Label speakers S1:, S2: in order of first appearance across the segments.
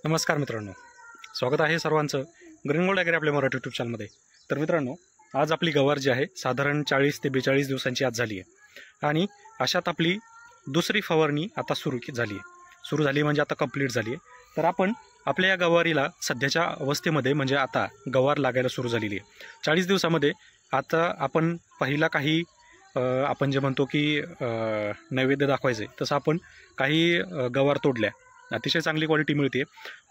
S1: नमस्कार मित्रांनो, स्वागत आहे सर्वांचं ग्रीन गोल्ड ॲग्री आपल्या मराठी यूट्यूब चॅनलमध्ये। तर मित्रांनो, आज आपली गवार जी आहे साधारण 40 ते 42 दिवसांची आज झाली आहे आणि अशात आपली दुसरी फवारणी आता सुरू झाली म्हणजे आता कंप्लीट झाली आहे। तर आपण आपल्या या गवारीला सध्याच्या अवस्थेमध्ये म्हणजे आता गवार लागायला सुरू झालेली आहे। 40 दिवसामध्ये आता आपण पहिला काही आपण जे म्हणतो की नैवेद्य दाखवायचे तसं आपण काही गवार तोडल्या, अतिशय चांगली क्वालिटी मिळते।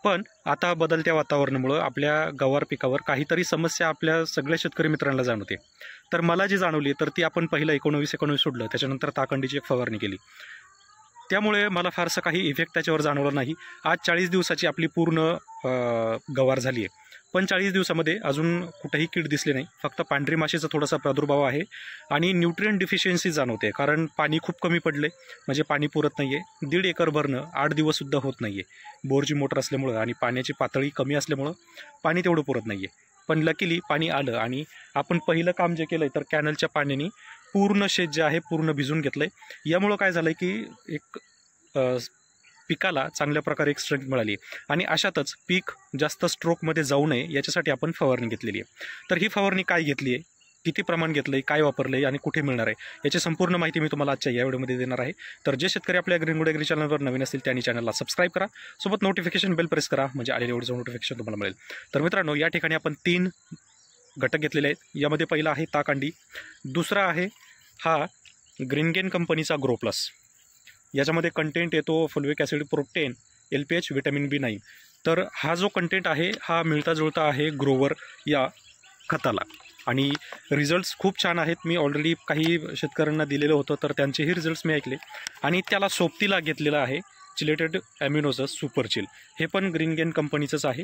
S1: पण आता बदलत्या वातावरणामुळे आपल्या गवार पिकावर काहीतरी समस्या आपल्या सगळ्या शेतकरी मित्रांना जाणवते। तर मला जी जाणवली तर ती आपण पहिलं 19 सोडलं, त्याच्यानंतर ताकंडीची एक फवारणी केली, त्यामुळे मला फारसं काही इफेक्ट त्याच्यावर जाणवला नाही। आज 40 दिवसाची आपली पूर्ण गवार झाली आहे, पण 40 दिवसामध्ये अजून कुठेही कीड दिसली नाही, फक्त पांढरी माशीचा थोडासा प्रादुर्भाव आहे आणि न्यूट्रिएंट डिफिशियन्सी जाणवते, कारण पाणी खूप कमी पडले, म्हणजे पाणी पुरत नाही आहे। 1.5 एकर भरणं 8 दिवससुद्धा होत नाही आहे, बोरची मोटर असल्यामुळं आणि पाण्याची पातळी कमी असल्यामुळं पाणी तेवढं पुरत नाही आहे। पण लकीली पाणी आलं आणि आपण पहिलं काम जे केलं तर कॅनलच्या पाण्याने पूर्ण शेत जे आहे पूर्ण भिजून घेतलं आहे। यामुळं काय झालं की एक पिकाला चांगल्या प्रकारे एक स्ट्रेंथ मिळाली आणि अशातच पीक जास्त स्ट्रोकमध्ये जाऊ नये याच्यासाठी आपण फवारणी घेतलेली आहे। तर ही फवारणी काय घेतली आहे, किती प्रमाण घेतलं आहे, काय वापरलं आहे आणि कुठे मिळणार आहे, याची संपूर्ण माहिती मी तुम्हाला आजच्या या व्हिडिओमध्ये देणार आहे। तर जे शेतकरी आपल्या ग्रीन गोल्ड ॲग्री चॅनलवर नवीन असतील त्यांनी चॅनलला सबस्क्राईब करा, सोबत नोटिफिकेशन बेल प्रेस करा, म्हणजे आलेल्या व्हिडिओचं नोटिफिकेशन तुम्हाला मिळेल। तर मित्रांनो, या ठिकाणी आपण 3 घटक घेतलेले आहेत। यामध्ये पहिला आहे ताकंडी, दुसरा आहे हा ग्रीनगेन कंपनीचा ग्रो प्लस। याच्यामध्ये कंटेंट येतो फुलविक acid, protein, LPH, vitamin B9। तर हा जो कंटेंट आहे हा मिळता जुळता आहे ग्रोवर या खताला आणि रिझल्ट्स खूप छान आहेत। मी ऑलरेडी काही शेतकऱ्यांना दिलेलं होतं, तर त्यांचेही रिझल्ट्स मी ऐकले आणि त्याला सोबतीला घेतलेलं आहे चिलेटेड ॲम्युनोचं सुपर चिल, हे पण ग्रीनगेन कंपनीचंच आहे।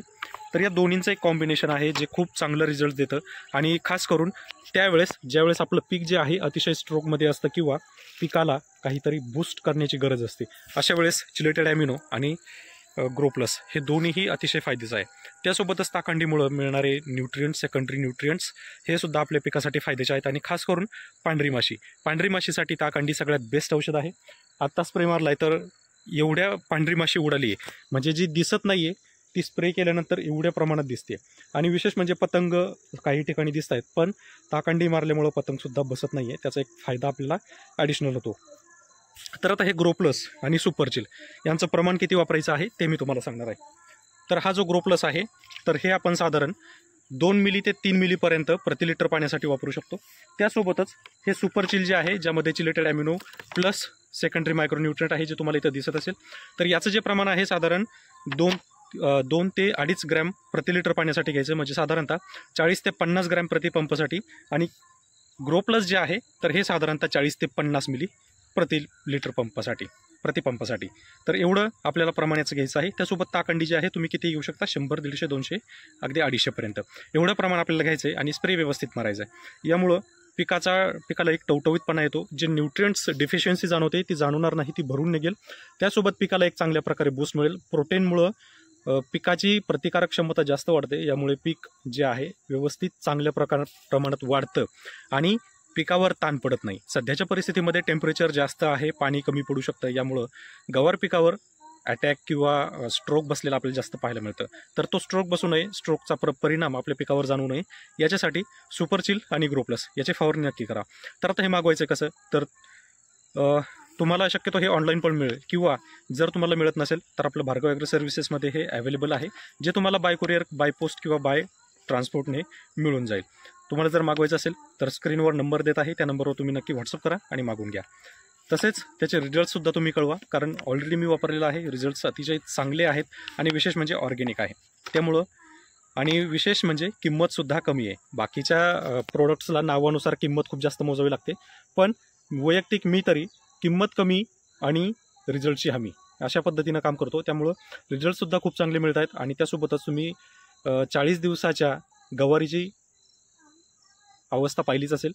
S1: तर या दोन्हींचं एक कॉम्बिनेशन आहे जे खूप चांगलं रिझल्ट देतं आणि खास करून ज्यावेळेस आपलं पीक जे आहे अतिशय स्ट्रोकमध्ये असतं किंवा पिकाला काहीतरी बूस्ट करण्याची गरज असते, अशा वेळेस चिलेटेड ॲम्युनो आणि ग्रो प्लस हे दोन्हीही अतिशय फायद्याचं आहे। त्यासोबतच ताकंडीमुळं मिळणारे न्यूट्रिएंट्स, सेकंडरी न्यूट्रिएंट्स हे सुद्धा आपल्या पिकासाठी फायद्याचे आहेत आणि खास करून पांढरी माशीसाठी ताकंडी सगळ्यात बेस्ट औषध आहे। आत्ता स्प्रे मारला आहे तर एवढ्या पांढरी माशी उडाली आहे, म्हणजे जी दिसत नाही आहे ती स्प्रे केल्यानंतर एवढ्या प्रमाणात दिसते आणि विशेष म्हणजे पतंग काही ठिकाणी दिसत आहेत, पण ताकंडी मारल्यामुळं पतंगसुद्धा बसत नाही आहे, त्याचा एक फायदा आपल्याला ॲडिशनल होतो। तर आता हे ग्रो प्लस आणि सुपर चिल यांचं प्रमाण किती वापरायचं आहे ते मी तुम्हाला सांगणार आहे। तर हा जो ग्रो प्लस आहे तर हे आपण साधारण 2 मिली ते 3 मिलीपर्यंत प्रति लिटर पाण्यासाठी वापरू शकतो। त्यासोबतच हे सुपर चिल जे आहे ज्यामध्ये चिलेटेड ॲम्युनो प्लस सेकंडरी मायक्रोन्यूट्रिएंट आहे जे तुम्हाला इथं दिसत असेल, तर याचं जे प्रमाण आहे साधारण 2 ते 2.5 ग्रॅम प्रति लिटर पाण्यासाठी घ्यायचं, म्हणजे साधारणतः 40 ते 50 ग्रॅम प्रति पंपसाठी। आणि ग्रो प्लस जे आहे तर हे साधारणतः 40 ते 50 मिली प्रति पंपासाठी। तर एवढं आपल्याला प्रमाणाचं घ्यायचं आहे। त्यासोबत ताकंडी जी आहे तुम्ही किती घेऊ शकता, 100, 150, 200, अगदी 250पर्यंत एवढं प्रमाण आपल्याला घ्यायचं आहे आणि स्प्रे व्यवस्थित मारायचं आहे। यामुळं पिकाला एक टवटवीतपणा येतो, जे न्यूट्रिएंट्स डिफिशियन्सी जाणवते ती जाणवणार नाही, ती भरून निघेल। त्यासोबत पिकाला एक चांगल्या प्रकारे बूस्ट मिळेल। प्रोटीनमुळं पिकाची प्रतिकारक क्षमता जास्त वाढते, यामुळे पीक जे आहे व्यवस्थित चांगल्या प्रमाणात वाढतं आणि पिकावर ताण पडत नाही। सध्याच्या परिस्थितीमध्ये टेम्परेचर जास्त आहे, पाणी कमी पडू शकतं, यामुळं गवार पिकावर अटॅक किंवा स्ट्रोक बसलेला आपल्याला जास्त पाहायला मिळतं। तर तो स्ट्रोक बसू नये, स्ट्रोकचा परिणाम आपल्या पिकावर जाणवू नये याच्यासाठी सुपर चिल आणि ग्रो प्लस याची फवारणी नक्की करा। तर आता हे मागवायचं कसं, तर तुम्हाला शक्यतो हे ऑनलाईन पण मिळेल किंवा जर तुम्हाला मिळत नसेल तर आपलं भार्गव ॲग्री सर्व्हिसेसमध्ये हे अवेलेबल आहे, जे तुम्हाला बाय कुरिअर, बाय पोस्ट किंवा बाय ट्रान्सपोर्टने मिळून जाईल। तुम्हाला जर मागवायचं असेल तर स्क्रीनवर नंबर देत आहे, त्या नंबरवर तुम्ही नक्की व्हॉट्सअप करा आणि मागून घ्या। तसेच त्याचे रिझल्ट्ससुद्धा तुम्ही कळवा, कारण ऑलरेडी मी वापरलेलं आहे, रिझल्ट्स अतिशय चांगले आहेत आणि विशेष म्हणजे ऑर्गॅनिक आहे त्यामुळं, आणि विशेष म्हणजे किंमतसुद्धा कमी आहे। बाकीच्या प्रोडक्ट्सला नावानुसार किंमत खूप जास्त मोजावी लागते, पण वैयक्तिक मी तरी किंमत कमी आणि रिझल्टची हमी अशा पद्धतीनं काम करतो, त्यामुळं रिझल्टसुद्धा खूप चांगले मिळत आहेत। आणि त्यासोबतच तुम्ही 40 दिवसाच्या गवारीची अवस्था पाहिलीच असेल,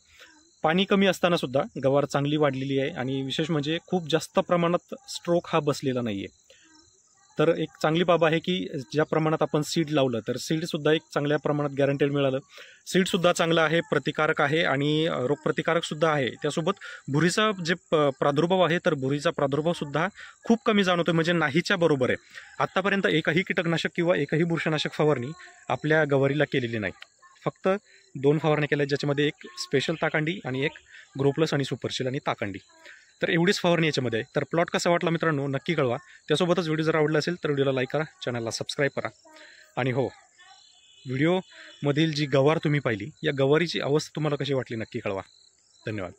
S1: पाणी कमी असताना सुद्धा गवार चांगली वाढलेली आहे आणि विशेष म्हणजे खूप जास्त प्रमाणात स्ट्रोक हा बसलेला नाही आहे। तर एक चांगली बाब आहे की ज्या प्रमाणात आपण सीड लावलं तर सीडसुद्धा एक चांगल्या प्रमाणात गॅरंटेड मिळालं. सीडसुद्धा चांगलं आहे, प्रतिकारक आहे आणि रोगप्रतिकारकसुद्धा आहे. त्यासोबत भुरीचा जे प्रादुर्भाव आहे तर भुरीचा प्रादुर्भावसुद्धा खूप कमी जाणवतो, म्हणजे नाहीच्या बरोबर आहे. आत्तापर्यंत एकही कीटकनाशक किंवा एकही बुरशीनाशक फवारणी आपल्या गवारीला केलेली नाही. फक्त 2 फवारण्या केल्या, ज्याच्यामध्ये एक स्पेशल ताकांडी आणि एक ग्रोप्लस आणि सुपरशील आणि ताकांडी. तर एवढीच फवारणी याच्यामध्ये आहे. तर प्लॉट कसा वाटला मित्रांनो नक्की कळवा. त्यासोबतच व्हिडिओ जर आवडला असेल तर व्हिडिओला लाईक करा, चॅनलला सबस्क्राईब करा. आणि हो, व्हिडिओमधील जी गवार तुम्ही पाहिली, या गवारीची अवस्था तुम्हाला कशी वाटली नक्की कळवा. धन्यवाद.